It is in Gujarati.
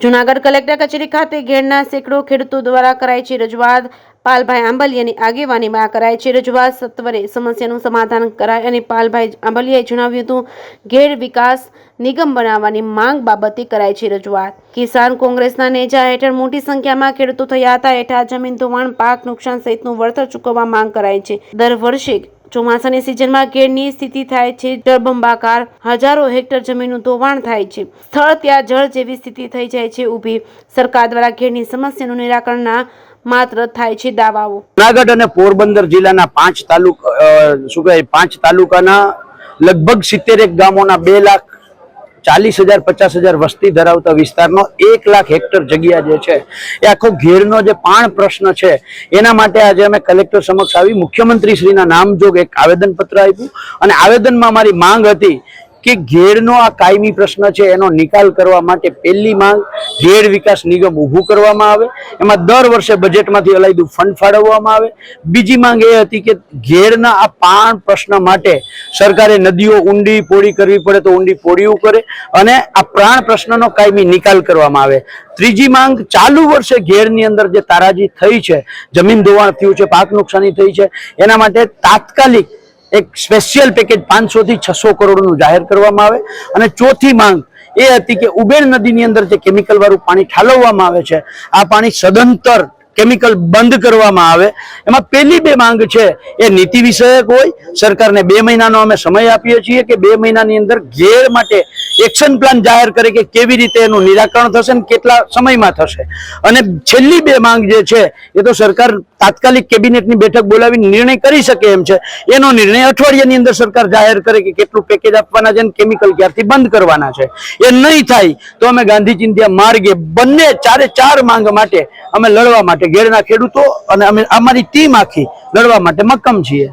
જૂનાગઢ કલેક્ટર કચેરી ખાતે ઘેડના સેંકડો ખેડૂતો દ્વારા કરાઈ છે રજૂઆત। પાલભાઈ આંબલિયાની આગેવાનીમાં કરાઈ છે રજૂઆત। સત્વરે સમસ્યાનું સમાધાન કરાય અને પાલભાઈ આંબલિયાએ જણાવ્યું હતું ઘેડ વિકાસ નિગમ બનાવવાની માંગ બાબતે કરાઈ છે રજૂઆત। કિસાન કોંગ્રેસના નેજા હેઠળ મોટી સંખ્યામાં ખેડૂતો થયા હતા। હેઠળ જમીન ધોવાણ, પાક નુકસાન સહિતનું વળતર ચૂકવવા માંગ કરાઈ છે। દર વર્ષે ચોમાસાની સિઝનમાં ઘેડની સ્થિતિ થાય છે જળબંબાકાર। હજારો હેક્ટર જમીનનું ધોવાણ થાય છે। સ્થળ ત્યાં જળ જેવી સ્થિતિ થઈ જાય છે ઊભી। સરકાર દ્વારા ઘેડની સમસ્યાનું નિરાકરણના માત્ર થાય છે દાવાઓ। જૂનાગઢ અને પોરબંદર જિલ્લાના 5 તાલુકાના લગભગ 71 ગામોના 2,40,000-50,000 વસ્તી ધરાવતા વિસ્તારનો 1 લાખ હેક્ટર જગ્યા જે છે એ આખો ઘેરનો જે પાણ પ્રશ્ન છે એના માટે આજે અમે કલેક્ટર સમક્ષ આવી મુખ્યમંત્રી શ્રીના નામજોગ એક આવેદનપત્ર આપ્યું અને આવેદનમાં મારી માંગ હતી કે ઘેરનો આ કાયમી પ્રશ્ન છે એનો નિકાલ કરવા માટે પહેલી માંગ ઘેડ વિકાસ નિગમ ઊભું કરવામાં આવે, એમાં દર વર્ષે બજેટમાંથી અલાયદું ફંડ ફાળવવામાં આવે। બીજી માંગ એ હતી કે ઘેરના આ પાણ પ્રશ્ન માટે સરકારે નદીઓ ઊંડી પોળી કરવી પડે તો ઊંડી પોળીઓ કરે અને આ પ્રાણ પ્રશ્નનો કાયમી નિકાલ કરવામાં આવે। ત્રીજી માંગ ચાલુ વર્ષે ઘેરની અંદર જે તારાજી થઈ છે, જમીન ધોવાણ થયું છે, પાક નુકસાની થઈ છે, એના માટે તાત્કાલિક એક સ્પેશિયલ પેકેજ 500 થી 600 કરોડનું જાહેર કરવામાં આવે। અને ચોથી માંગ એ હતી કે ઉબેર નદીની અંદર જે કેમિકલ વાળું પાણી ઠાલવવામાં આવે છે આ પાણી સદંતર કેમિકલ બંધ કરવામાં આવે। એમાં પહેલી બે માંગ છે એ નીતિ વિષયક હોય। સરકારને 2 મહિનાનો અમે સમય આપીએ છીએ કે 2 મહિનાની અંદર ઘેર માટે એક્શન પ્લાન જાહેર કરે કે કેવી રીતે એનું નિરાકરણ થશે અને કેટલા સમયમાં થશે। અને છેલ્લી બે માંગ જે છે એ તો સરકાર તાત્કાલિક કેબિનેટની બેઠક બોલાવી નિર્ણય કરી શકે એમ છે। એનો નિર્ણય અઠવાડિયાની અંદર સરકાર જાહેર કરે કે કેટલું પેકેજ આપવાના છે અને કેમિકલ ક્યારથી બંધ કરવાના છે। એ નહીં થાય તો અમે ગાંધી ચિંધ્યા માર્ગે બંને 4 માંગ માટે અમે લડવા માટે ઘેરના ખેડૂતો અને અમે અમારી ટીમ આખી લડવા માટે મક્કમ છીએ।